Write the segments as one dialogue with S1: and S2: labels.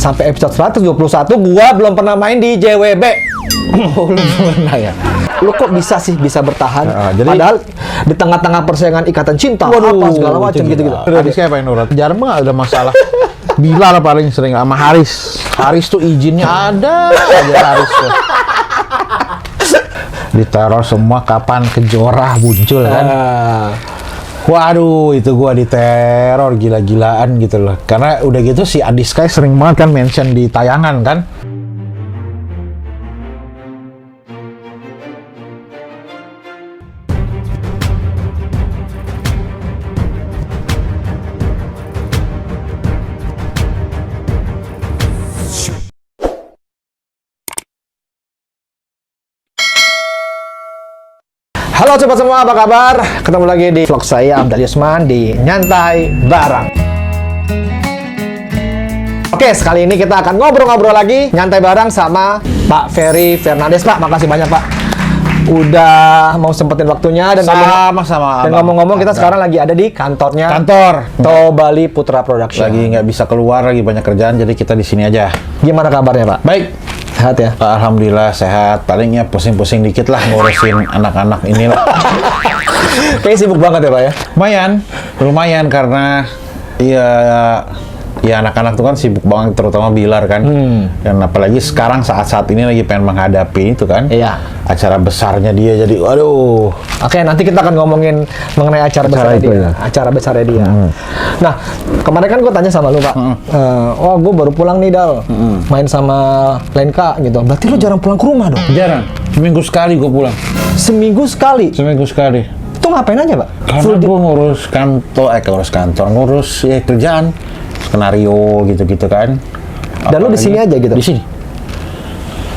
S1: sampai episode 121 gua belum pernah main di JWB.
S2: Oh, lu pernah ya?
S1: Lu kok bisa bertahan?
S2: Jadi,
S1: padahal di tengah-tengah persaingan ikatan cinta, apa segala macam gitu-gitu.
S2: Tadi saya pengen nurut. Jarang nggak ada masalah. Bilal paling sering sama Haris. Haris tuh izinnya ada aja Haris tuh. Diteror semua kapan Kejora muncul kan. Waduh, itu gua diteror gila-gilaan gitu loh. Karena udah gitu si Adi Sky sering banget kan mention di tayangan kan.
S1: Halo sobat semua, apa kabar? Ketemu lagi di vlog saya Abdal Yusman di Nyantai Barang. Oke, sekali ini kita akan ngobrol-ngobrol lagi nyantai bareng sama Pak Ferry Fernandes. Pak, makasih banyak Pak udah mau sempetin waktunya dan ngomong-ngomong kita sekarang lagi ada di kantor Tobali Putra Production.
S2: Lagi nggak bisa keluar, lagi banyak kerjaan, jadi kita di sini aja.
S1: Gimana kabarnya Pak?
S2: Baik.
S1: Sehat ya?
S2: Alhamdulillah sehat. Palingnya pusing-pusing dikit lah ngurusin anak-anak inilah.
S1: Kayaknya sibuk banget ya Pak ya?
S2: Lumayan karena ya anak-anak tuh kan sibuk banget, terutama Bilar kan. Dan apalagi sekarang saat-saat ini lagi pengen menghadapi itu kan.
S1: Iya.
S2: Acara besarnya dia, jadi waduh.
S1: Oke, nanti kita akan ngomongin mengenai acara besarnya dia. Ya. Acara besarnya dia. Nah, kemarin kan gue tanya sama lu Pak. Oh, gue baru pulang nih Dal. Main sama Lenka gitu. Berarti lu jarang pulang ke rumah dong?
S2: Jarang. Seminggu sekali gue pulang.
S1: Seminggu sekali?
S2: Seminggu sekali.
S1: Itu ngapain aja Pak?
S2: Karena gue ngurus kantor, ngurus ya kerjaan. Skenario gitu-gitu kan.
S1: Dan lu di sini aja gitu?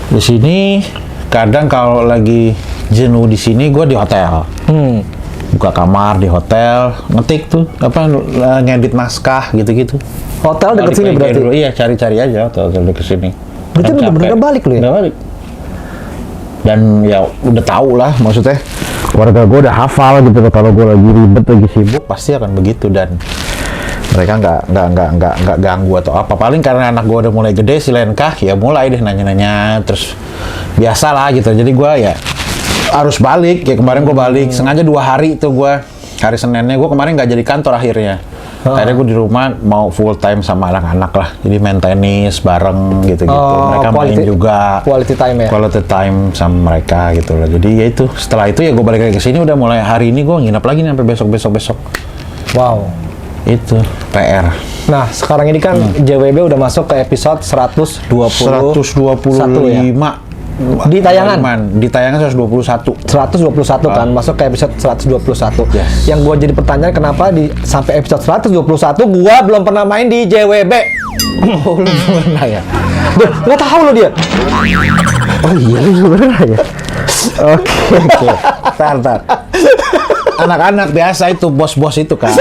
S2: Di sini kadang kalau lagi jenuh di sini gue di hotel. Buka kamar di hotel, ngetik tuh ngedit naskah gitu-gitu.
S1: Hotel dekat sini berarti?
S2: Dulu. Iya, cari-cari aja hotel dekat sini.
S1: Berarti lu bener-bener balik lu ya?
S2: Udah balik. Dan ya udah tahu lah, maksudnya keluarga gue udah hafal gitu, kalau gue lagi ribet, lagi sibuk pasti akan begitu, dan mereka nggak ganggu atau apa. Paling karena anak gue udah mulai gede, si Lenka ya mulai deh nanya-nanya, terus biasa lah gitu. Jadi gue ya harus balik. Kayak kemarin gue balik sengaja 2 hari tuh gue. Hari Seninnya gue kemarin nggak jadi kantor akhirnya. Akhirnya gue di rumah mau full time sama anak-anak lah. Jadi main tenis bareng gitu-gitu. Mereka main juga.
S1: Quality time ya?
S2: Quality time sama mereka gitu loh. Jadi ya itu, setelah itu ya gue balik lagi ke sini, udah mulai hari ini gue nginap lagi nih sampai besok. Wow. Itu PR.
S1: Nah, sekarang ini kan JWB udah masuk ke episode 125
S2: ya?
S1: Di tayangan?
S2: Di tayangan 121
S1: kan, masuk ke episode 121. Yang gua jadi pertanyaan, kenapa sampai episode 121 gua belum pernah main di JWB?
S2: Oh, lu pernah ya?
S1: Nggak tahu lo dia.
S2: Oh iya, lu pernah ya? Oke. Tar. Anak-anak biasa itu, bos-bos itu kan.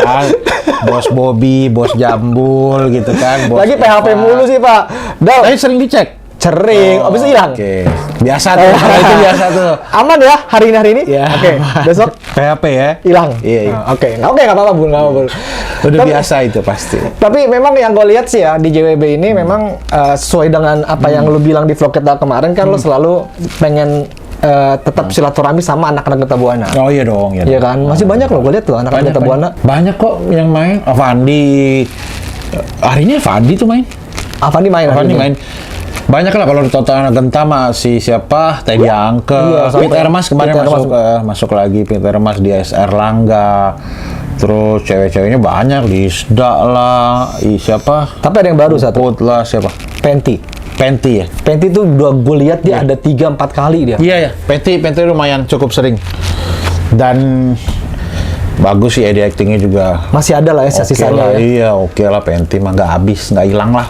S2: Bos Bobby, bos Jambul gitu kan.
S1: Lagi PHP mulu sih Pak.
S2: Tapi sering dicek?
S1: Sering, habis itu hilang.
S2: Oke. Biasa tuh, itu biasa tuh.
S1: Aman ya hari ini?
S2: Ya.
S1: Oke. Besok
S2: PHP ya?
S1: Hilang.
S2: Iya.
S1: Oke, nggak apa-apa Bu, nggak apa-apa.
S2: Udah biasa itu pasti.
S1: Tapi memang yang gue lihat sih ya di JWB ini memang sesuai dengan apa yang lu bilang di vlog kita kemarin kan, lu selalu pengen tetap silaturahmi sama anak-anak Geta Buana.
S2: Oh iya dong.
S1: Iya kan? Masih banyak loh gue lihat tuh anak-anak Geta Buana.
S2: Banyak kok yang main. Avandi. Hari ini Avandi tuh main.
S1: Avandi main.
S2: Banyak lah kalau di total anak Genta masih siapa? Teddy Angke.
S1: Iya,
S2: Peter Mas kemarin masuk lagi. Peter Mas di SR Langga. Terus cewek-ceweknya banyak di Isda lah. Siapa?
S1: Tapi ada yang baru satu.
S2: Put lah siapa?
S1: Penti
S2: ya.
S1: Penti tuh gue lihat dia ada 3-4 kali dia.
S2: Iya. Penti lumayan cukup sering. Dan bagus sih, edit actingnya juga.
S1: Masih ada lah ya sisa-sisanya ya.
S2: Iya, oke lah. Penti mah nggak habis, nggak hilang lah.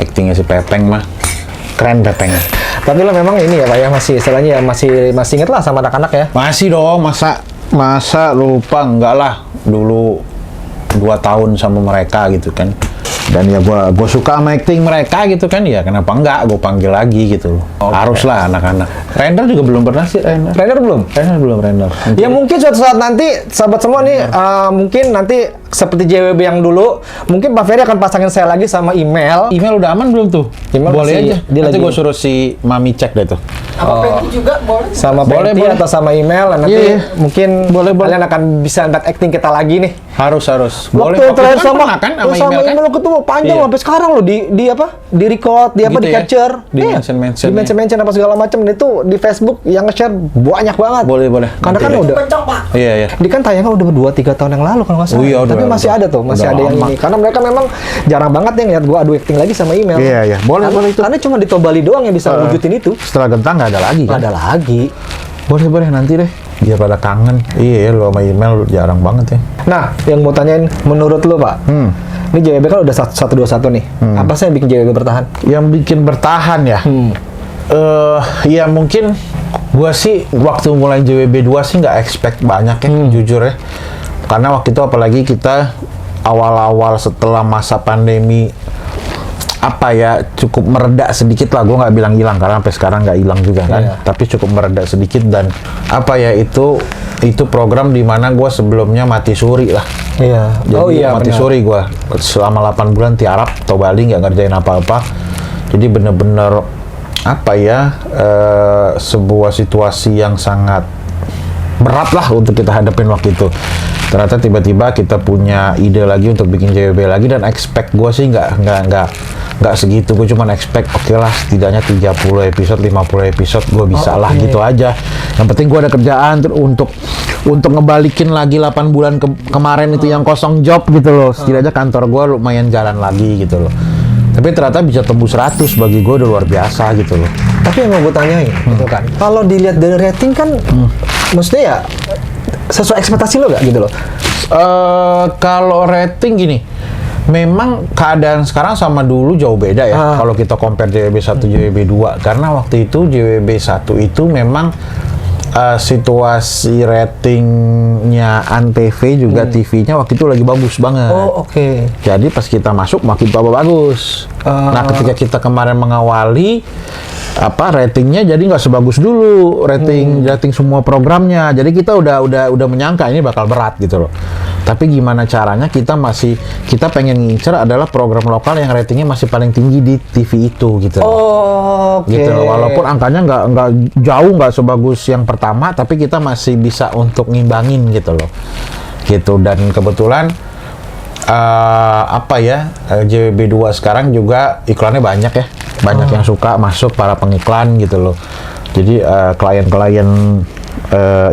S2: Actingnya si Pepeng mah keren Pepeng.
S1: Tapi lo memang ini ya Pak ya, masih istilahnya ya masih inget lah sama anak-anak ya.
S2: Masih dong, masa lupa, enggak lah. Dulu 2 tahun sama mereka gitu kan. Dan ya gue suka sama acting mereka gitu kan, ya kenapa enggak gue panggil lagi gitu loh. Haruslah anak-anak. Render juga belum pernah sih.
S1: Render belum?
S2: Render.
S1: Ya mungkin suatu saat nanti sahabat semua nih, mungkin nanti seperti JWB yang dulu, mungkin Pak Ferry akan pasangin saya lagi sama email.
S2: Email udah aman belum tuh?
S1: Email
S2: boleh
S1: masih,
S2: aja.
S1: dia
S2: Nanti
S1: lagi-
S2: gue suruh si Mami cek deh tuh.
S3: Apa Penti juga boleh?
S1: Sama
S2: Boleh,
S1: Penti
S2: boleh.
S1: atau sama email, nanti
S2: Iya.
S1: mungkin
S2: Boleh.
S1: kalian akan bisa lihat acting kita lagi nih.
S2: Harus. Boleh.
S1: Waktu yang terakhir
S2: Waktu itu
S1: sama
S2: pernah kan sama
S1: sama
S2: email kan?
S1: email ketemu panjang
S2: Iya.
S1: sampai sekarang loh, di apa? Di record, di apa?
S2: Gitu
S1: Di
S2: ya?
S1: capture.
S2: Di
S1: Iya.
S2: mention-mention
S1: Di mention apa segala macam, dan itu di Facebook yang nge-share banyak banget.
S2: Boleh.
S1: Karena
S2: Nanti
S1: kan
S2: deh.
S1: udah
S3: Kencang Pak.
S2: Iya.
S1: Dia kan tayangan udah 2-3 tahun yang lalu kalau nggak salah.
S2: Oh iya,
S1: Tapi
S2: udah-
S1: masih ada tuh, masih
S2: udah
S1: ada yang
S2: lama.
S1: ini. Karena mereka memang jarang banget yang lihat gua adu acting lagi sama email.
S2: Iya. Boleh itu.
S1: Karena cuma di Tobali doang yang bisa wujudin itu.
S2: Setelah gentang nggak ada lagi
S1: Nggak
S2: kan?
S1: ada lagi.
S2: Boleh nanti deh. Biar pada kangen. Iya, lo sama email jarang banget ya.
S1: Nah, yang mau tanyain, menurut lo Pak, ini JWB kan udah 121 nih. Apa sih yang bikin JWB bertahan?
S2: Yang bikin bertahan ya? Ya mungkin gua sih waktu mulai JWB 2 sih nggak expect banyak ya, jujur ya. Karena waktu itu apalagi kita awal-awal setelah masa pandemi, apa ya, cukup mereda sedikit lah. Gue nggak bilang hilang karena sampai sekarang nggak hilang juga kan.
S1: Iya.
S2: Tapi cukup mereda sedikit, dan apa ya, itu program di mana gue sebelumnya mati suri lah.
S1: Iya.
S2: Jadi mati
S1: benar.
S2: suri gue selama 8 bulan tiarap atau Bali, nggak ngerjain apa-apa. Jadi bener-bener apa ya, sebuah situasi yang sangat berat lah untuk kita hadapin waktu itu. Ternyata tiba-tiba kita punya ide lagi untuk bikin JWB lagi, dan expect gue sih nggak segitu. Gue cuma expect oke lah, setidaknya 30 episode 50 episode gue bisa lah, gitu aja. Yang penting gue ada kerjaan untuk ngebalikin lagi 8 bulan kemarin itu yang kosong job gitu loh. Setidaknya kantor gue lumayan jalan lagi gitu loh. Tapi ternyata bisa tembus 100, bagi gue udah luar biasa gitu loh.
S1: Tapi yang mau gue tanyain, gitu kan. Kalau dilihat dari rating kan, maksudnya ya sesuai ekspektasi lo gak gitu loh?
S2: Kalau rating gini, memang keadaan sekarang sama dulu jauh beda ya. Kalau kita compare JWB 1 JWB 2, karena waktu itu JWB 1 itu memang situasi ratingnya Antv juga TV-nya waktu itu lagi bagus banget.
S1: Oh, oke.
S2: Jadi pas kita masuk makin tambah bagus. Nah, ketika kita kemarin mengawali, ratingnya jadi nggak sebagus dulu rating semua programnya. Jadi kita udah menyangka ini bakal berat gitu loh. Tapi gimana caranya kita pengen ngincer adalah program lokal yang ratingnya masih paling tinggi di TV itu gitu.
S1: Oh, oke.
S2: Gitu loh. Walaupun angkanya nggak jauh, nggak sebagus yang pertama, tapi kita masih bisa untuk ngimbangin gitu loh. Gitu. Dan kebetulan JWB 2 sekarang juga iklannya banyak ya. Banyak yang suka masuk, para pengiklan gitu loh. Jadi klien-klien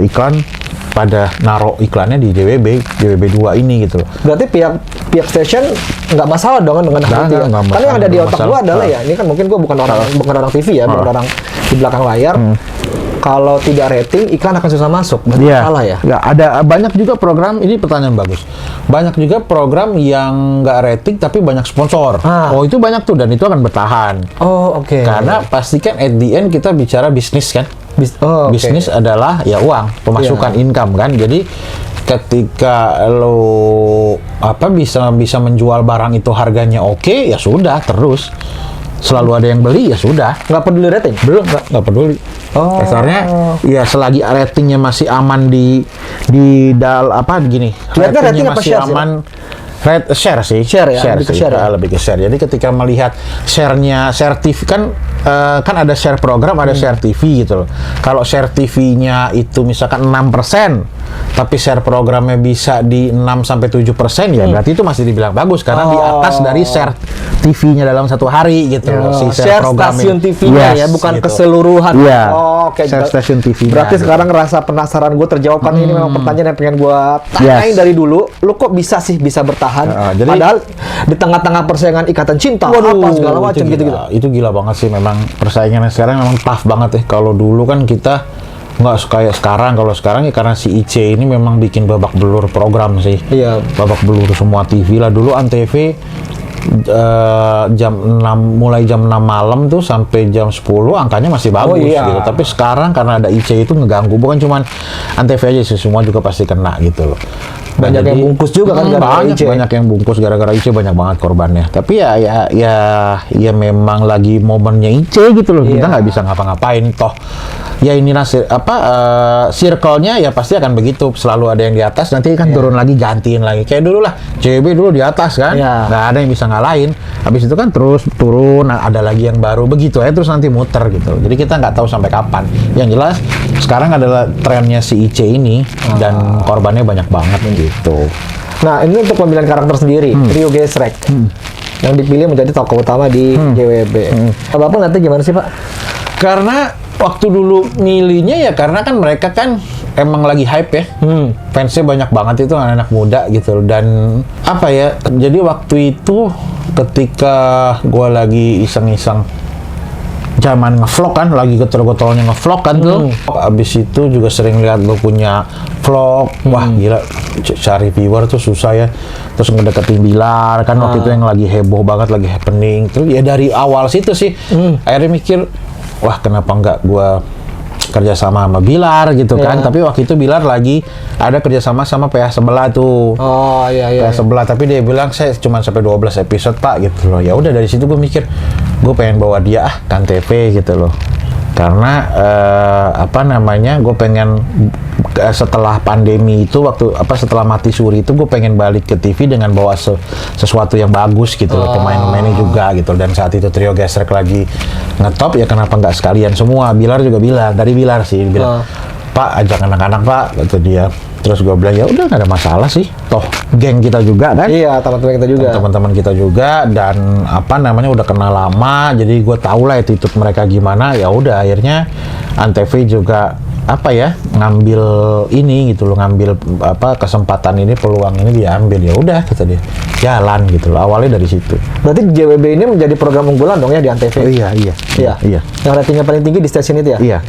S2: iklan pada naruh iklannya di JWB 2 ini gitu loh.
S1: Berarti pihak station nggak masalah dong dengan hal itu ya?
S2: nggak
S1: Karena yang ada di
S2: masalah,
S1: otak
S2: nggak
S1: gua adalah
S2: masalah.
S1: ya, ini kan mungkin gua bukan orang TV ya, bukan orang di belakang layar. Kalau tidak rating, iklan akan susah masuk. Berarti salah ya?
S2: Nggak, ada banyak juga program, ini pertanyaan bagus. Banyak juga program yang nggak rating tapi banyak sponsor. Oh, itu banyak tuh, dan itu akan bertahan.
S1: Oh, oke.
S2: Karena pasti kan at the end kita bicara bisnis kan.
S1: oke.
S2: Bisnis adalah ya uang, pemasukan, income kan. Jadi ketika lo bisa menjual barang itu harganya oke, ya sudah terus. Selalu ada yang beli, ya sudah.
S1: Nggak peduli rating?
S2: Belum, nggak peduli.
S1: Oh.
S2: Dasarnya ya selagi ratingnya masih aman gini.
S1: Lihatnya rating apa
S2: masih
S1: share sih,
S2: aman. Share sih.
S1: Share ya? Lebih ke
S2: sih.
S1: share ya?
S2: Lebih ke share. Jadi ketika melihat share TV kan ada share program, ada share TV gitu loh. Kalau share TV-nya itu misalkan 6%, tapi share programnya bisa di 6-7%, ya berarti itu masih dibilang bagus karena di atas dari share TV-nya dalam satu hari gitu loh. Si
S1: share
S2: programnya.
S1: stasiun TV-nya ya, bukan
S2: gitu.
S1: keseluruhan.
S2: Iya.
S1: Oh, oke.
S2: Share stasiun TV-nya.
S1: Berarti
S2: gitu.
S1: sekarang rasa penasaran gue terjawab, karena ini memang pertanyaan yang pengen gue tanyain dari dulu. Lu kok bisa bertahan?
S2: Jadi-
S1: Padahal di tengah-tengah persaingan ikatan cinta, apa segala macam
S2: itu
S1: gitu-gitu.
S2: gila. Itu gila banget sih, memang persaingannya sekarang memang tough banget ya. Kalau dulu kan kita nggak kayak sekarang. Kalau sekarang ya karena si IC ini memang bikin babak belur program sih.
S1: Iya.
S2: Babak belur semua TV lah. Dulu Antv jam 6 mulai jam 6 malam tuh sampai jam 10 angkanya masih bagus gitu. Tapi sekarang karena ada IC itu ngeganggu, bukan cuman Antv aja sih, semua juga pasti kena gitu loh.
S1: Banyak yang bungkus juga kan gara-gara IC.
S2: Banyak yang bungkus gara-gara IC, banyak banget korbannya. Tapi ya memang lagi momennya IC gitu loh. Kita nggak bisa ngapa-ngapain toh. Ya ini circle-nya ya pasti akan begitu. Selalu ada yang di atas, nanti kan turun lagi, gantiin lagi. Kayak dulu lah, CB dulu di atas kan. Nggak ada yang bisa ngalahin. Habis itu kan terus turun, ada lagi yang baru. Begitu ya, terus nanti muter gitu. Jadi kita nggak tahu sampai kapan. Yang jelas, sekarang adalah trennya si IC ini. Dan korbannya banyak banget gitu.
S1: Nah, ini untuk pemilihan karakter sendiri, Trio Gesrek. Yang dipilih menjadi tokoh utama di GWB. Bapak nanti gimana sih, Pak?
S2: Karena waktu dulu milihnya ya karena kan mereka kan emang lagi hype ya. Fansnya banyak banget itu anak-anak muda gitu. Dan apa ya, jadi waktu itu ketika gue lagi iseng-iseng zaman ngevlog kan, lagi getol-getolnya ngevlog kan tuh. Abis itu juga sering lihat lo punya vlog. Wah gila, cari viewer tuh susah ya. Terus ngedeketin Bilar kan waktu itu yang lagi heboh banget, lagi happening. Terus ya dari awal situ sih akhirnya mikir, wah kenapa nggak gua kerjasama sama Bilar gitu kan. Tapi waktu itu Bilar lagi ada kerjasama sama PH sebelah tuh. PH sebelah, tapi dia bilang saya cuma sampai 12 episode Pak gitu loh. Ya udah dari situ gue mikir, gue pengen bawa dia kan TV gitu loh. Karena gue pengen setelah pandemi itu setelah mati suri itu gue pengen balik ke TV dengan bawa sesuatu yang bagus gitu loh, pemain-pemainnya juga gitu. Dan saat itu Trio Gesrek lagi ngetop, ya kenapa nggak sekalian semua. Bilar juga bilang, dari Bilar sih bilang, Pak ajak anak-anak Pak, kata dia. Terus gue bilang ya udah nggak ada masalah sih, toh geng kita juga kan.
S1: Iya, teman-teman kita juga. Dan udah kenal lama, jadi gue tahu lah attitude mereka gimana. Ya udah akhirnya Antv juga ngambil ini gitu loh, ngambil kesempatan ini, peluang ini diambil. Ya udah kata dia, jalan gitu loh. Awalnya dari situ. Berarti GWB ini menjadi program unggulan dong ya di Antv?
S2: Iya.
S1: Yang ratingnya paling tinggi di stasiun itu ya?
S2: Iya.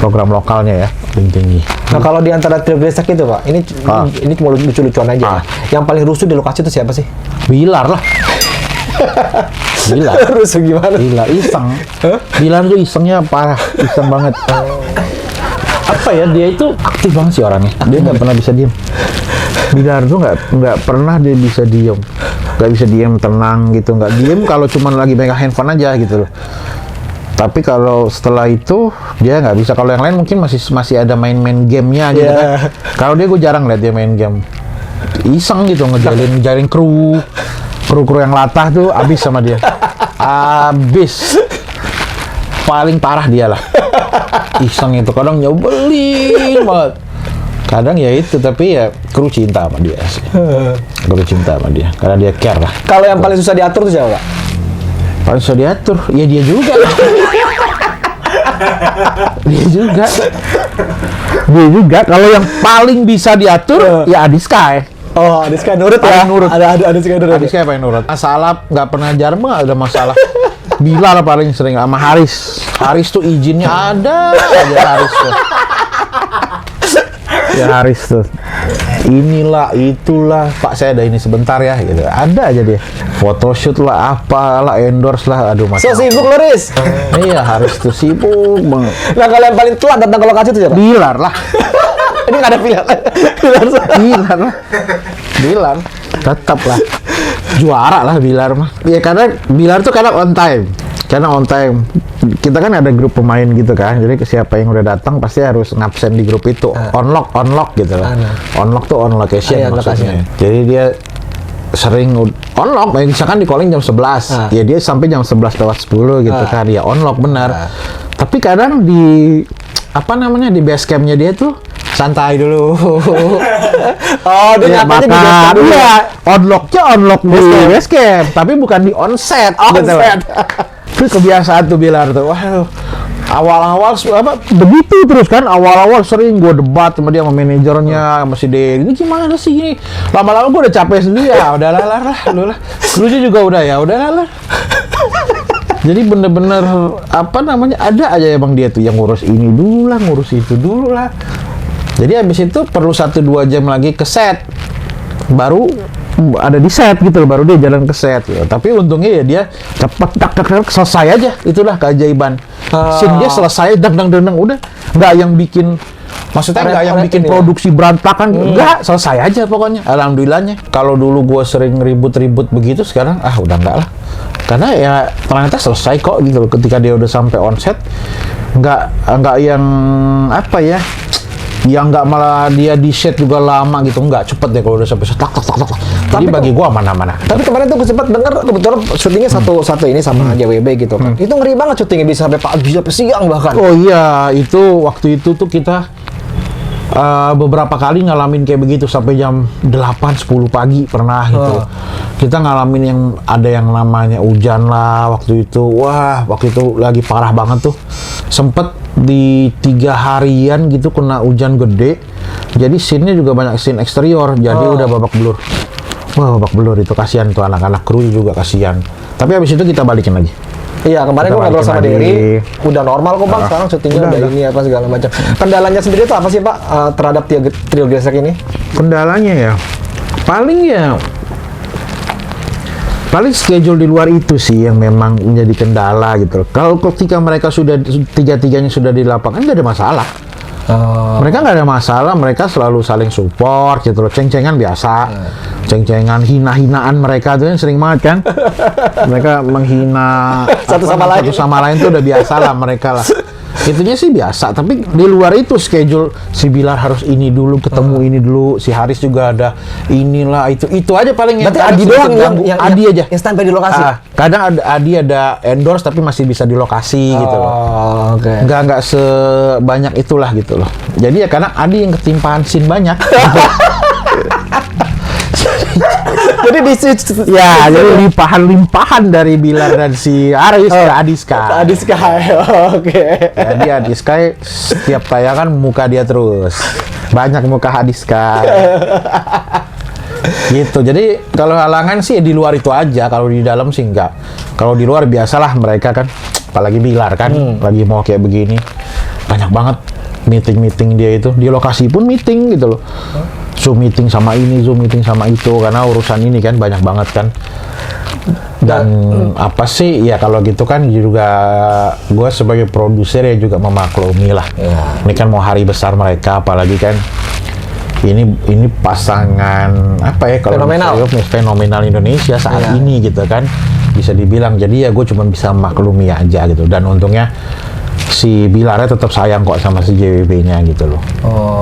S2: Program lokalnya ya paling tinggi.
S1: Nah kalau di antara Trio Gesrek itu Pak, ini cuma lucu-lucuan aja. Yang paling rusuh di lokasi itu siapa sih?
S2: Bilar lah. Bilar.
S1: Rusuh gimana?
S2: Bilar iseng. Bilar tuh isengnya parah, iseng banget. Dia itu aktif banget sih orangnya. Dia nggak pernah bisa diem. Bilar tuh nggak pernah dia bisa diem. Nggak bisa diem tenang gitu. Nggak diem kalau cuma lagi megang handphone aja gitu loh. Tapi kalau setelah itu dia nggak bisa. Kalau yang lain mungkin masih ada main-main gamenya gitu kan. Kalau dia gue jarang lihat dia main game. Iseng gitu ngejalin kru yang latah tuh abis sama dia. Abis. Paling parah dia lah. Iseng itu kadang nyebelin banget. Kadang ya itu, tapi ya kru cinta sama dia sih. Kru cinta sama dia karena dia care lah.
S1: Kalau yang paling susah diatur tuh siapa, Pak?
S2: Paling susah diatur, ya dia juga. Dia juga. Kalau yang paling bisa diatur, ya Adiska.
S1: Oh, Adiska nurut ya?
S2: Nurut.
S1: Ada Adiska nurut.
S2: Adiska paling nurut. Masalah nggak pernah jarang, nggak ada masalah. Bilar paling sering sama Haris. Haris tuh izinnya ada aja Haris tuh. Ya Haris tuh. Inilah, itulah, Pak saya ada ini sebentar ya gitu. Ada aja dia. Photoshoot lah, apalah, endorse lah, aduh
S1: So sibuk lo, Riz.
S2: Iya, Haris tuh sibuk banget.
S1: Nah, kalau yang paling telat datang ke lokasi itu siapa?
S2: Bilar lah.
S1: Ini nggak ada pilihan.
S2: Bilar lah. Bilar. Tetap lah. Juara lah Bilar mah. Ya karena Bilar tuh karena on time. Kita kan ada grup pemain gitu kan. Jadi siapa yang udah datang pasti harus ngabsen di grup itu. Unlock gitu lah. Unlock tuh on location maksudnya. Jadi dia sering unlock, misalkan di calling jam 11. Ya dia sampai jam 11:10 gitu kan. Ya unlock benar. Tapi kadang di di base campnya dia tuh santai dulu.
S1: Oh, dia nyatanya di base camp dulu.
S2: Iya, unlock di base camp, tapi bukan di onset. Gitu. Itu kebiasaan tuh Bilar tuh. Waduh. Awal-awal begitu terus kan. Awal-awal sering gue debat sama dia, sama manajernya, sama si D. Ini gimana sih ini? Lama-lama gue udah capek sendiri ya. Udah lah. Krunya juga udah ya. Udah lah. Jadi bener-bener ada aja emang dia tuh yang ngurus ini dulu lah, ngurus itu dulu lah. Jadi habis itu perlu 1-2 jam lagi ke set. Baru ada di set gitu loh, baru dia jalan ke set gitu. Tapi untungnya ya dia cepet tak selesai aja, itulah keajaiban. Scene dia selesai dang udah, nggak yang bikin, maksudnya nggak yang bikin produksi berantakan, nggak, selesai aja pokoknya. Alhamdulillahnya. Kalau dulu gue sering ribut-ribut begitu, sekarang udah nggak lah. Karena ya ternyata selesai kok gitu loh. Ketika dia udah sampai on set, nggak yang apa ya, yang nggak malah dia di set juga lama gitu, nggak cepet deh kalau udah sampai set tak. Jadi bagi gua mana-mana.
S1: Tapi kemarin tuh gue sempat dengar kebetulan syutingnya satu ini sama JWB gitu kan. Itu ngeri banget syutingnya, bisa sampai pagi sampai siang bahkan.
S2: Oh iya, itu waktu itu tuh kita beberapa kali ngalamin kayak begitu sampai jam 8-10 pagi pernah gitu. Kita ngalamin yang ada yang namanya hujan lah waktu itu. Wah, waktu itu lagi parah banget tuh. Sempet di 3 harian gitu kena hujan gede. Jadi scene-nya juga banyak scene eksterior. Jadi udah babak belur. Wah, babak belur itu, kasihan tuh anak-anak kru juga kasihan. Tapi habis itu kita balikin lagi.
S1: Iya, kemarin gue ngobrol sama Dery, udah normal kok Bang, sekarang syutingnya udah ini apa segala macam. Kendalanya sendiri itu apa sih Pak terhadap trio gesek ini?
S2: Kendalanya ya, paling schedule di luar itu sih yang memang menjadi kendala gitu. Kalau ketika mereka sudah tiga-tiganya sudah di lapangan nggak ada masalah. Mereka nggak ada masalah, mereka selalu saling support gitu loh. Ceng-cengan biasa, ceng-cengan, hina-hinaan mereka tuh yang sering banget kan. Mereka menghina satu sama lain tuh udah biasa lah mereka lah. Itunya sih biasa, tapi di luar itu schedule si Bilar harus ini dulu, ketemu ini dulu, si Haris juga ada inilah itu aja paling.
S1: Berarti Adi doang yang
S2: Adi aja
S1: yang standby di lokasi.
S2: Kadang Adi ada endorse tapi masih bisa di lokasi gitu loh.
S1: Oke.
S2: Nggak sebanyak itulah gitu loh. Jadi ya karena Adi yang ketimpaan scene banyak.
S1: Jadi di
S2: ya, jadi limpahan dari Bilar dan si Aris ke Adiska.
S1: Oke.
S2: Jadi Adiska setiap tayangan muka dia terus. Banyak muka Adiska. Gitu. Jadi kalau halangan sih di luar itu aja, kalau di dalam sih enggak. Kalau di luar biasalah mereka kan, apalagi Bilar kan lagi mau kayak begini. Banyak banget meeting dia itu. Di lokasi pun meeting gitu loh. Zoom meeting sama ini, Zoom meeting sama itu, karena urusan ini kan banyak banget kan. Dan apa sih ya, kalau gitu kan juga gue sebagai produser ya juga memaklumi lah. Ini kan mau hari besar mereka, apalagi kan ini pasangan apa ya, kalau fenomenal Indonesia saat ini gitu kan, bisa dibilang. Jadi ya gue cuma bisa memaklumi aja gitu. Dan untungnya si Bilarnya tetap sayang kok sama si JWB-nya gitu loh.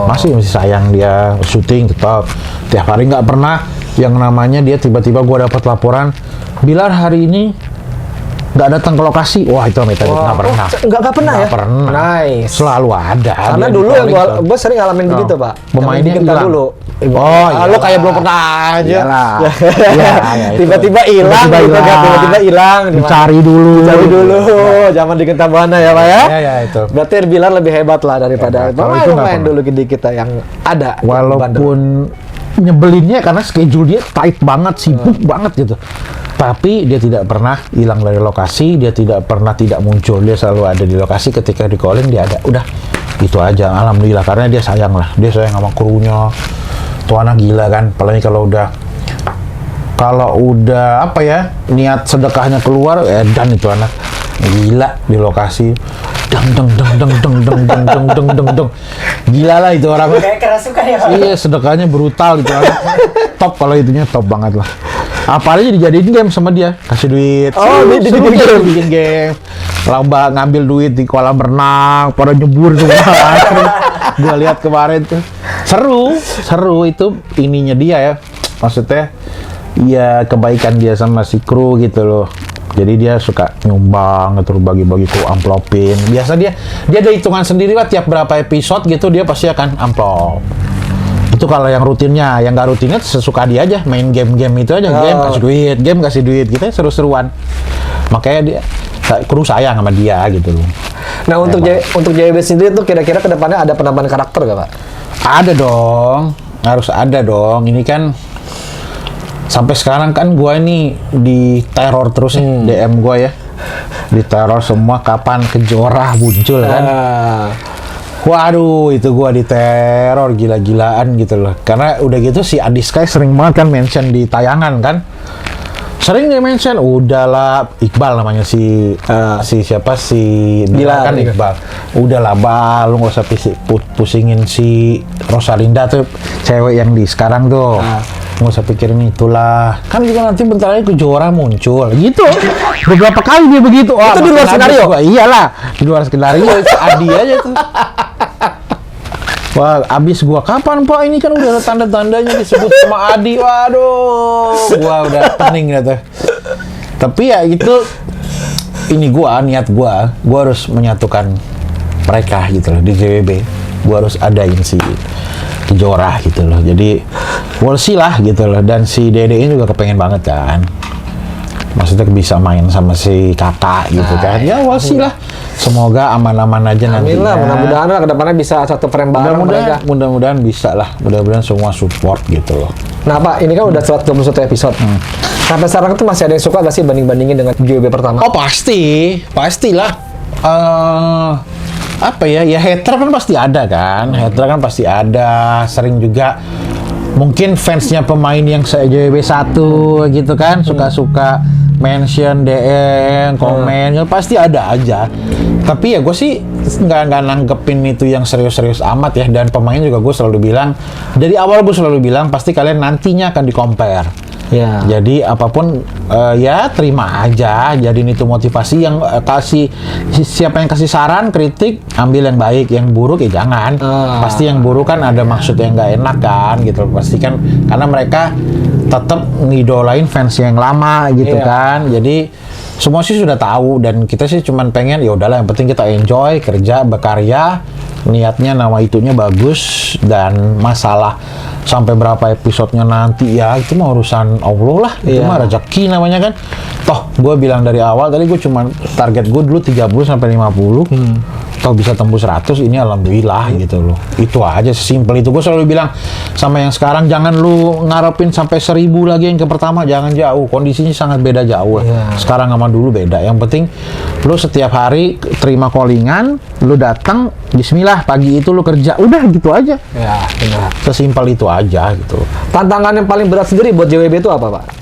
S2: Masih sayang, dia syuting tetap tiap hari, nggak pernah yang namanya dia tiba-tiba gua dapat laporan Bilar hari ini nggak datang ke lokasi. Wah, itu nggak pernah.
S1: Nggak pernah ya?
S2: Pernah.
S1: Nice.
S2: Selalu ada.
S1: Karena dulu yang gua sering ngalamin begitu, Pak.
S2: Pemainnya hilang
S1: dulu.
S2: Lo
S1: kayak belum pernah aja. Tiba-tiba hilang, tiba-tiba hilang.
S2: Cari dulu.
S1: Zaman di Genta Buana ya, Pak ya?
S2: Iya, itu.
S1: Berarti Bilar lebih hebat lah daripada pemain dulu di kita yang ada.
S2: Walaupun nyebelinnya karena schedule dia tight banget, sibuk banget gitu. Tapi dia tidak pernah hilang dari lokasi, dia tidak pernah tidak muncul, dia selalu ada di lokasi. Ketika di calling dia ada, udah itu aja. Alhamdulillah, karena dia sayang lah, dia sayang sama krunya. Tuh anak gila kan, apalagi kalau udah apa ya, niat sedekahnya keluar, dan itu anak gila di lokasi. Deng. Gila lah itu orang.
S3: Kayak kerasukan ya.
S2: Iya, sedekahnya brutal gitu. Top, kalau itunya top banget lah. Apalagi dijadiin game sama dia, kasih duit. Bikin game. Lomba ngambil duit di kolam renang, pada nyebur semua. Gua lihat kemarin tuh. Seru itu ininya dia ya. Maksudnya ya kebaikan dia sama si kru gitu loh. Jadi dia suka nyumbang, terus bagi-bagi ke amplopin. Biasa dia ada hitungan sendiri lah, tiap berapa episode gitu dia pasti akan amplop. Itu kalau yang rutinnya. Yang nggak rutinnya sesuka dia aja, main game-game itu aja. Game kasih duit, kita seru-seruan. Makanya dia kru sayang sama dia gitu loh.
S1: Nah, untuk JWB sendiri tuh kira-kira kedepannya ada penambahan karakter gak, Pak?
S2: Ada dong, harus ada dong. Ini kan sampai sekarang kan gua ini di teror terus DM gua ya. Di teror semua, kapan Kejora muncul kan. Waduh, itu gua diteror gila-gilaan gitu loh. Karena udah gitu si Adi Sky sering banget kan mention di tayangan kan. Sering dia mention, udahlah Iqbal namanya si siapa si
S1: Bila
S2: kan Iqbal. Udahlah Bal, lu nggak usah pusingin si Rosalinda tuh cewek yang di sekarang tuh. Nggak usah pikirin itulah. Kan juga nanti bentar lagi Kejora muncul. Gitu. Beberapa kali dia begitu. Wah,
S1: itu di luar skenario?
S2: Iyalah, di luar skenario. Adi aja tuh. Wah, abis gua kapan Pak? Ini kan udah ada tanda-tandanya disebut sama Adi. Waduh, gua udah pening gitu. Tapi ya itu niat gua harus menyatukan mereka gitu loh di JWB. Gua harus adain si Kejora gitu loh. Jadi we'll see lah gitu loh. Dan si Dede ini juga kepengen banget kan. Maksudnya bisa main sama si kakak gitu kan. Ya we'll see lah. Semoga aman-aman aja nanti.
S1: Amin lah, mudah-mudahan lah kedepannya bisa satu frame bareng mereka.
S2: Mudah-mudahan bisa lah. Mudah-mudahan semua support gitu loh.
S1: Nah Pak, ini kan udah 121 episode. Sampai sekarang tuh masih ada yang suka gak sih banding-bandingin dengan JWB pertama?
S2: Oh pastilah. Apa ya? Ya hater kan pasti ada kan. Hater kan pasti ada. Sering juga mungkin fansnya pemain yang JWB 1 gitu kan, suka-suka mention, DM, komen, pasti ada aja. Tapi ya gue sih nggak nanggepin itu yang serius-serius amat ya. Dan pemain juga gue selalu bilang, dari awal gue selalu bilang pasti kalian nantinya akan di-compare.
S1: Ya.
S2: Jadi apapun ya terima aja. Jadi itu motivasi yang kasih, siapa yang kasih saran, kritik, ambil yang baik, yang buruk ya jangan. Pasti yang buruk kan ada maksud yang nggak enak kan gitu. Pasti kan karena mereka tetap ngidolain fans yang lama gitu kan. Jadi semua sih sudah tahu dan kita sih cuman pengen ya udahlah yang penting kita enjoy kerja, berkarya, niatnya nama itunya bagus dan masalah sampai berapa episodenya nanti ya itu mah urusan Allah lah, itu mah rezeki namanya kan. Toh gue bilang dari awal tadi gue cuman target gue dulu 30 sampai 50. Toh bisa tembus 100 ini alhamdulillah gitu loh. Itu aja sesimpel itu. Gue selalu bilang sama yang sekarang jangan lu ngarepin sampai 1000 lagi yang ke pertama, jangan jauh. Kondisinya sangat beda jauh. Sekarang sama dulu beda. Yang penting lu setiap hari terima callingan, lu datang bismillah pagi itu lu kerja. Udah gitu aja.
S1: Ya, benar.
S2: Sesimpel itu aja gitu.
S1: Tantangan yang paling berat sendiri buat JWB itu apa Pak?